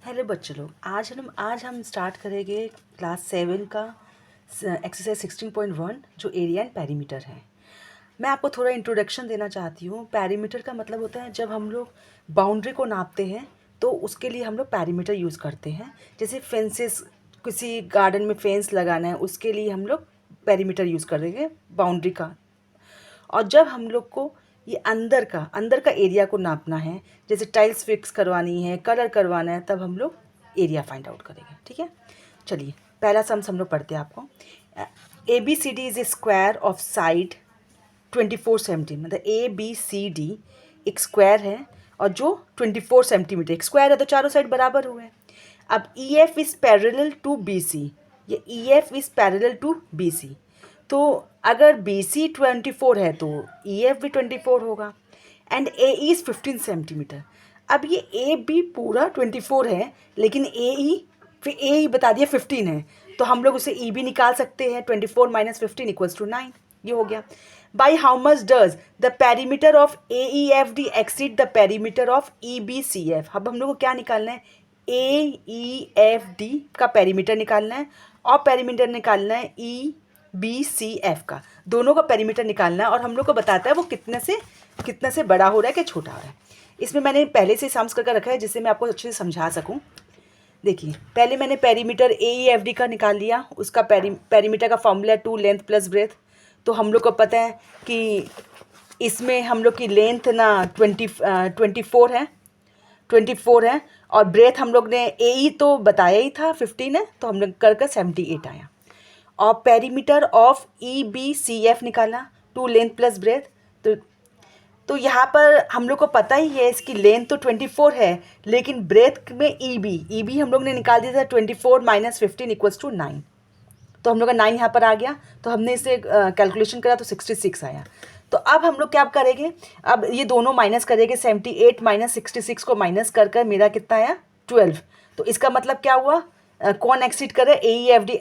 Hello बच्चों लोग, आज हम स्टार्ट करेंगे क्लास 7 का एक्सरसाइज 16.1 जो एरिया एंड पेरीमीटर है। मैं आपको थोड़ा इंट्रोडक्शन देना चाहती हूँ। पेरीमीटर का मतलब होता है जब हम लोग बाउंड्री को नापते हैं तो उसके लिए हम लोग पेरीमीटर यूज़ करते हैं। जैसे फेंसेस, किसी गार्डन में फेंस लगाना है उसके लिए हम लोग पेरीमीटर यूज़ करेंगे बाउंड्री का। और जब हम लोग को ये अंदर का एरिया को नापना है, जैसे टाइल्स फिक्स करवानी है, कलर करवाना है, तब हम लोग एरिया फाइंड आउट करेंगे। ठीक है, चलिए पहला सम्स हम लोग पढ़ते हैं आपको। A B C D is a square of side 24 centimetre. मतलब ए बी सी डी एक स्क्वायर है और जो 24 सेंटीमीटर, एक स्क्वायर है तो चारों साइड बराबर हुए हैं। अब E F is parallel to B C, ये E F is parallel to B C, तो अगर बी सी 24 है तो ई एफ भी 24 होगा। And A E is 15 centimetre. अब ये ए बी पूरा 24 है लेकिन ए ई, फिर ए ई बता दिया 15 है, तो हम लोग उसे ई भी निकाल सकते हैं। 24 माइनस 15 इक्वल्स टू 9, ये हो गया। By how much does the perimeter of A E F D exceed the perimeter of E B C F. अब हम लोग को क्या निकालना है, ए ई एफ डी का पेरीमीटर निकालना है और पेरीमीटर निकालना है ई बी सी एफ का, दोनों का पेरीमीटर निकालना है। और हम लोग को बताता है वो कितने से बड़ा हो रहा है कि छोटा हो रहा है। इसमें मैंने पहले से सम्स करके रखा है जिससे मैं आपको अच्छे से समझा सकूं। देखिए, पहले मैंने पेरीमीटर ए ई एफ डी का निकाल लिया। उसका पेरीमीटर का फॉर्मूला 2 लेंथ प्लस ब्रेथ। तो हम लोग को पता है कि इसमें हम लोग की लेंथ ना 24 है और ब्रेथ हम लोग ने ए ई तो बताया ही था 15 है, तो हम लोग कर 78 आया। और perimeter of E B C F निकाला, 2 लेंथ प्लस ब्रेथ। तो यहाँ पर हम लोग को पता ही है इसकी लेंथ तो 24 है लेकिन ब्रेथ में ई बी हम लोग ने निकाल दिया था 24 माइनस 15 इक्वल्स टू 9। तो हम लोग का 9 यहाँ पर आ गया, तो हमने इसे कैलकुलेशन करा तो 66 आया। तो अब हम लोग क्या करेंगे, अब ये दोनों माइनस करेंगे। 78 माइनस 66 को माइनस कर मेरा कितना आया 12। तो इसका मतलब क्या हुआ, कौन एक्सीड करे, A E F D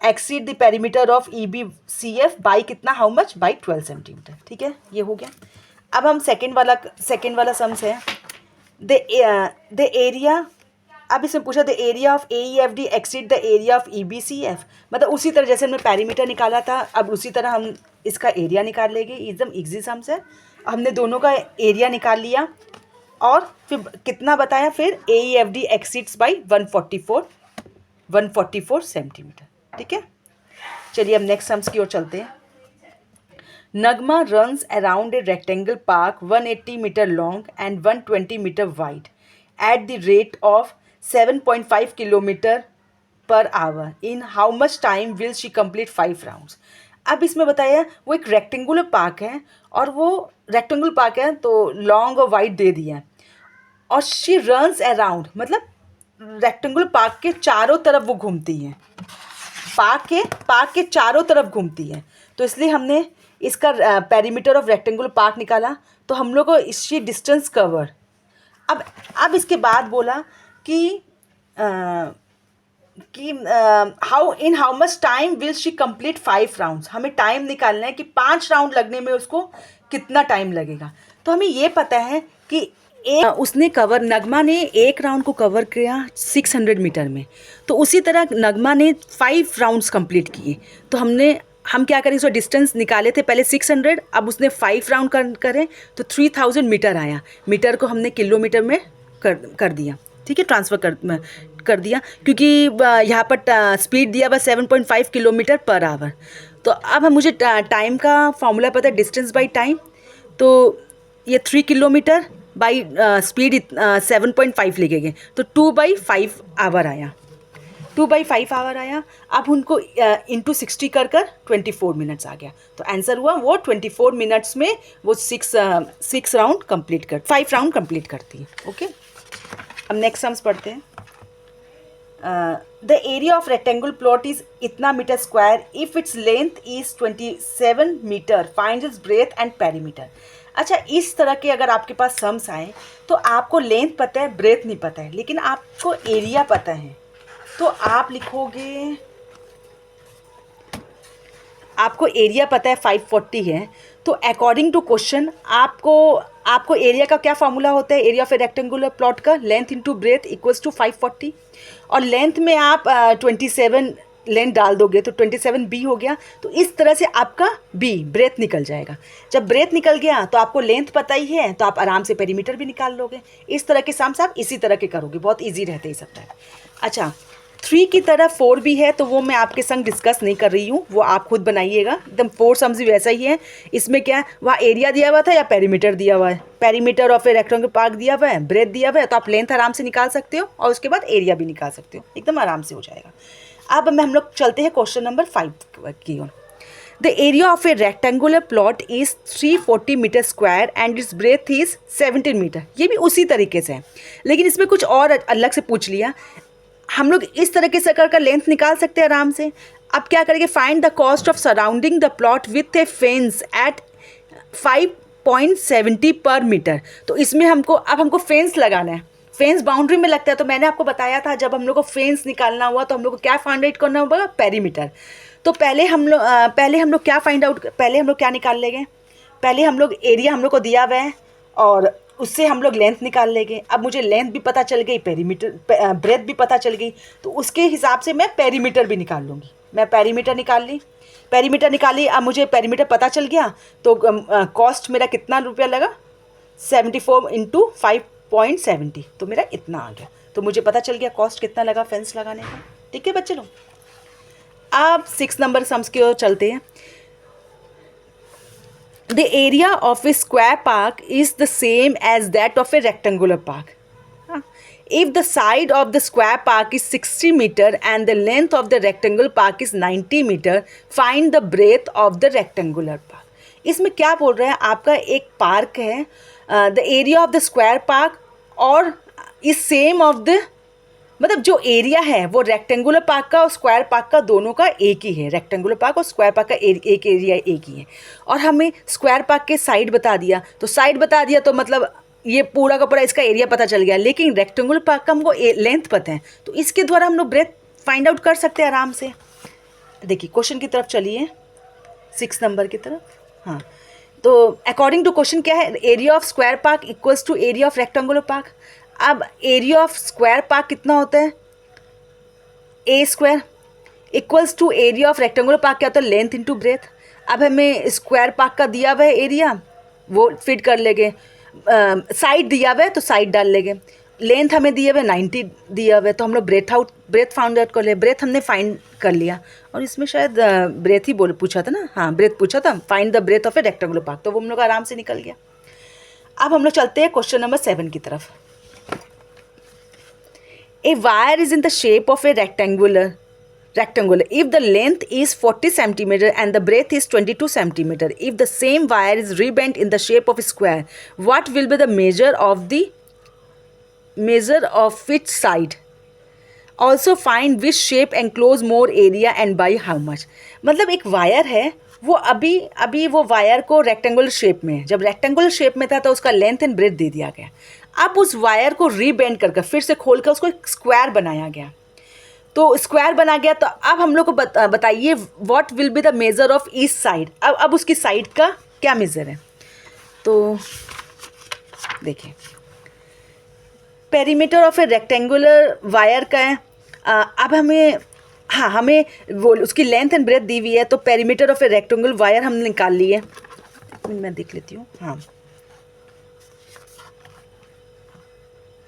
exceed the perimeter of E B C F by कितना, हाउ मच, बाई 12 सेंटीमीटर। ठीक है, ये हो गया। अब हम सेकेंड वाला सम्स है द एरिया। अब इसमें पूछा the area of A E F D exceed the area of E B C F. मतलब उसी तरह जैसे हमने पेरीमीटर निकाला था, अब उसी तरह हम इसका एरिया निकाल लेंगे। एकदम इजी सम्स है। हमने दोनों का एरिया निकाल लिया और फिर कितना बताया, फिर A E F D exceeds by 144 centimetre. ठीक है, चलिए अब नेक्स्ट सम्स की ओर चलते हैं। Nagma runs around a rectangle park 180 metre long and 120 metre wide at the rate of 7.5 kilometre per hour. In how much time will she complete 5 rounds. अब इसमें बताया वो एक रेक्टेंगुलर पार्क है और वो रेक्टेंगुलर पार्क है तो लॉन्ग और वाइड दे दिया है। और शी रन्स अराउंड मतलब रेक्टेंगुलर पार्क के चारों तरफ वो घूमती है, पार्क के चारों तरफ घूमती है। तो इसलिए हमने इसका पेरीमीटर ऑफ रेक्टेंगुलर पार्क निकाला। तो हम लोग को इसकी डिस्टेंस कवर। अब इसके बाद बोला कि how much time will she complete 5 rounds. हमें टाइम निकालना है कि 5 राउंड लगने में उसको कितना टाइम लगेगा। तो हमें ये पता है कि नगमा ने एक राउंड को कवर किया 600 मीटर में, तो उसी तरह नगमा ने 5 राउंड्स कंप्लीट किए। तो हम क्या करें, उसका डिस्टेंस निकाले थे पहले 600, अब उसने 5 राउंड करें तो 3000 मीटर आया। मीटर को हमने किलोमीटर में कर दिया। ठीक है, ट्रांसफ़र कर दिया क्योंकि यहाँ पर स्पीड दिया बस 7.5 किलोमीटर पर आवर। तो अब मुझे टाइम का फॉर्मूला पता है, डिस्टेंस बाई टाइम। तो ये 3 किलोमीटर बाई स्पीड 7.5 लगेंगे तो 2/5 आवर आया, 2/5 आवर आया। अब उनको इंटू 60 कर 24 मिनट्स आ गया। तो आंसर हुआ वो 24 मिनट्स में वो 5 राउंड कंप्लीट करती है। ओके, अब नेक्स्ट सम्स पढ़ते हैं। The area of rectangle plot is इतना metre square if its length is 27 metre, find its breadth and perimeter. अच्छा, इस तरह के अगर आपके पास सम्स आए तो आपको लेंथ पता है, ब्रेथ नहीं पता है, लेकिन आपको एरिया पता है। तो आप लिखोगे आपको एरिया पता है 540 है, तो अकॉर्डिंग टू क्वेश्चन आपको एरिया का क्या फार्मूला होता है, area of a rectangular plot का, length into breadth equals to 540, और लेंथ में आप 27 लेंथ डाल दोगे तो 27 बी हो गया। तो इस तरह से आपका बी ब्रेथ निकल जाएगा। जब ब्रेथ निकल गया तो आपको लेंथ पता ही है, तो आप आराम से पेरीमीटर भी निकाल लोगे। इस तरह के सम्स आप इसी तरह के करोगे, बहुत ईजी रहते हैं सब टाइप। अच्छा, 3 की तरह 4 भी है, तो वो मैं आपके संग डिस्कस नहीं कर रही हूँ, वो आप खुद बनाइएगा। एकदम 4 सम्स भी वैसा ही है। इसमें क्या है, वहाँ एरिया दिया हुआ था या पेरीमीटर दिया हुआ है, perimeter of A rectangle park दिया हुआ है, ब्रेथ दिया हुआ है, तो आप लेंथ आराम से निकाल सकते हो और उसके बाद एरिया भी निकाल सकते हो, एकदम आराम से हो जाएगा। अब हम लोग चलते हैं क्वेश्चन नंबर 5 की ओर। The area of a rectangular plot is 340 metre square and its breadth is 17 metre. ये भी उसी तरीके से है, लेकिन इसमें कुछ और अलग से पूछ लिया। हम लोग इस तरह के सर्कल का लेंथ निकाल सकते हैं आराम से। अब क्या करेंगे, find the cost of surrounding the plot with a fence at 5.70 per metre. तो इसमें हमको फेंस लगाना है। फेंस बाउंड्री में लगता है, तो मैंने आपको बताया था जब हम लोग को फेंस निकालना हुआ तो हम लोग को क्या फाइंड आउट करना होगा, पेरीमीटर। तो पहले हम लोग क्या निकाल लेंगे, पहले हम लोग एरिया हम लोग को दिया हुआ है और उससे हम लोग लेंथ निकाल लेंगे। अब मुझे लेंथ भी पता चल गई, पेरीमीटर ब्रेथ भी पता चल गई, तो उसके हिसाब से मैं पेरीमीटर भी निकाल लूँगी। मैं पेरीमीटर निकाली। अब मुझे पेरीमीटर पता चल गया, तो कॉस्ट मेरा कितना रुपया लगा, 74 इंटू 5.70, तो मेरा इतना आ गया। तो मुझे पता चल गया कॉस्ट कितना लगा फेंस लगाने का। ठीक है बच्चे लोग, अब 6 नंबर सम्स की ओर चलते हैं। The area of a square park is the same as that of a rectangular park. If the side of the square park is 60 meter and the length of the rectangular park is 90 meter, find the breadth of the rectangular park. इसमें क्या बोल रहे हैं, आपका एक park है, the area of the square park और is same of the, मतलब जो एरिया है वो रेक्टेंगुलर पार्क का और स्क्वायर पार्क का दोनों का एक ही है। रेक्टेंगुलर पार्क और स्क्वायर पार्क का एक एरिया एक ही है। और हमें स्क्वायर पार्क के साइड बता दिया, तो मतलब ये पूरा का पूरा इसका एरिया पता चल गया। लेकिन रेक्टेंगुलर पार्क का हमको लेंथ पता है, तो इसके द्वारा हम लोग ब्रेथ फाइंड आउट कर सकते हैं आराम से। देखिए क्वेश्चन की तरफ चलिए, 6 नंबर की तरफ। हाँ, तो अकॉर्डिंग टू क्वेश्चन क्या है, area of square park equals to area of rectangular park. अब एरिया ऑफ स्क्वायर पार्क कितना होता है, a square equals to area of rectangular park क्या होता है, लेंथ इंटू ब्रेथ। अब हमें स्क्वायर पार्क का दिया हुआ है एरिया, वो फिट कर लेंगे। साइड दिया हुआ है तो साइड डाल लेंगे। लेंथ हमें दिया हुआ है 90 दिया हुआ है, तो हम लोग ब्रेथ फाउंड आउट कर ले। ब्रेथ हमने फाइंड कर लिया, और इसमें शायद ब्रेथ ही पूछा था ना, हाँ ब्रेथ पूछा था, find the breadth of a rectangular park, तो वो हम लोग आराम से निकल गया। अब हम लोग चलते हैं क्वेश्चन नंबर 7 की तरफ। A wire is in the shape of a rectangle. If the length is 40 centimeter and the breadth is 22 centimeter, if the same wire is rebent in the shape of a square, what will be the measure of its side? Also find which shape enclose more area and by how much. मतलब एक wire है, वो अभी वो wire को rectangular shape में है। जब रेक्टेंगुलर शेप में था तो उसका लेंथ एंड ब्रेथ दे दिया गया। अब उस वायर को रीबेंड करके फिर से खोल कर उसको एक स्क्वायर बनाया गया। तो स्क्वायर बना गया, तो अब हम लोग को बताइए what will be the measure of each side. अब उसकी साइड का क्या मेजर है, तो देखिए perimeter of a rectangular wire का है। अब हमें वो उसकी लेंथ एंड ब्रेथ दी हुई है, तो perimeter of a rectangular wire हमने निकाल ली है। मैं देख लेती हूँ।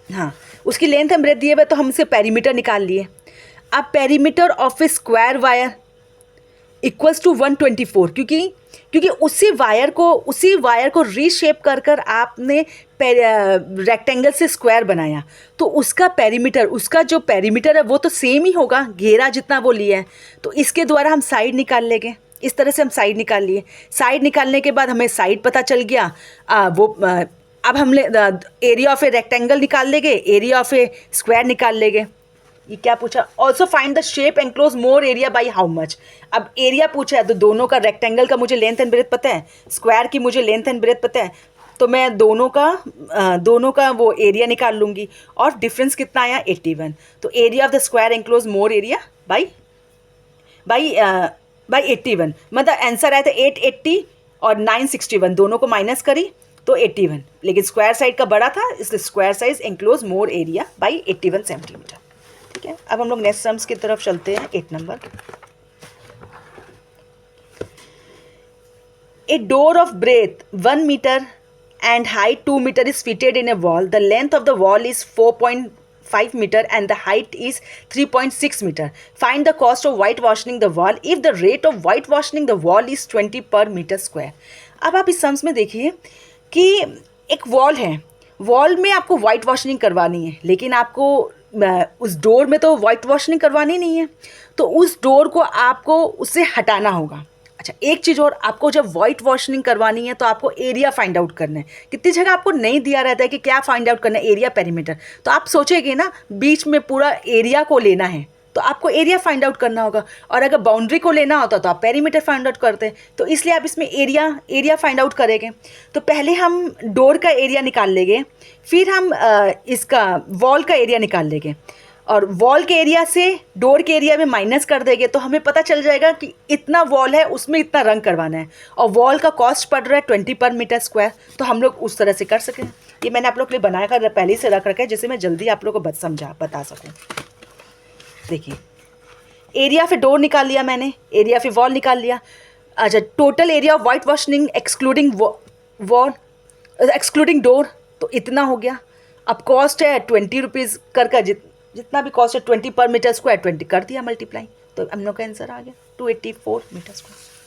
हाँ, उसकी लेंथ एंड ब्रेथ दिए हुए, तो हम इसे पेरीमीटर निकाल लिए। अब perimeter of a square wire equals to 124, क्योंकि उसी वायर को रीशेप कर आपने रेक्टेंगल से स्क्वायर बनाया, तो उसका जो पेरीमीटर है वो तो सेम ही होगा, घेरा जितना वो लिया है। तो इसके द्वारा हम साइड निकाल लेंगे। इस तरह से हम साइड निकाल लिए। साइड निकालने के बाद हमें साइड पता चल गया। अब हम एरिया ऑफ ए रेक्टेंगल निकाल लेंगे, एरिया ऑफ ए स्क्वायर निकाल लेंगे। ये क्या पूछा, also find the shape enclose more area by how much. अब एरिया पूछा है, तो दोनों का, रेक्टेंगल का मुझे लेंथ एंड ब्रेथ पता है, स्क्वायर की मुझे लेंथ एंड ब्रेथ पता है, तो मैं दोनों का वो एरिया निकाल लूँगी। और डिफरेंस कितना आया, 81। तो area of the square enclose more area by by 81, मतलब आंसर आया था 880 और 961, दोनों को माइनस करी तो 81, लेकिन स्क्वायर साइड का बड़ा था इसलिए square size enclose more area by 81 centimetre. ठीक है, अब हम लोग नेक्स्ट सम्स की तरफ चलते हैं। 8 number, a door of breadth 1 metre and height 2 meter is fitted in a wall. The length of the wall is 4.5 meter and the height is 3.6 meter. Find the cost of whitewashing the wall if the rate of whitewashing the wall is 20 per meter square. अब आप इस sums में देखिए कि एक wall है, wall में आपको वाइट वॉशिंग करवानी है, लेकिन आपको उस डोर में तो वाइट वॉशिंग करवानी नहीं है, तो उस डोर को आपको उससे हटाना होगा। अच्छा, एक चीज़ और, आपको जब वाइट वॉशिंग करवानी है तो आपको एरिया फाइंड आउट करना है। कितनी जगह आपको नहीं दिया रहता है कि क्या फाइंड आउट करना है, एरिया पेरीमीटर, तो आप सोचेंगे ना बीच में पूरा एरिया को लेना है तो आपको एरिया फाइंड आउट करना होगा, और अगर बाउंड्री को लेना होता तो आप पेरीमीटर फाइंड आउट करते हैं, तो इसलिए आप इसमें एरिया फाइंड आउट करेंगे। तो पहले हम डोर का एरिया निकाल लेंगे, फिर हम इसका वॉल का एरिया निकाल लेंगे, और वॉल के एरिया से डोर के एरिया में माइनस कर देंगे तो हमें पता चल जाएगा कि इतना वॉल है उसमें इतना रंग करवाना है, और वॉल का कॉस्ट पड़ रहा है 20 पर मीटर स्क्वायर, तो हम लोग उस तरह से कर सकें। ये मैंने आप लोग के लिए बनाया कर पहले से रख रखा है जिससे मैं जल्दी आप लोग को बता सकूँ। देखिए, एरिया फिर डोर निकाल लिया मैंने, एरिया फिर वॉल निकाल लिया। अच्छा, total area of white washing excluding wall excluding door तो इतना हो गया। अब कॉस्ट है 20 रुपीज़ कर जितना भी कॉस्ट है 20 पर मीटर स्क्वायर, 20 कर दिया मल्टीप्लाई, तो हम लोग का आंसर आ गया 284 मीटर स्क्वायर।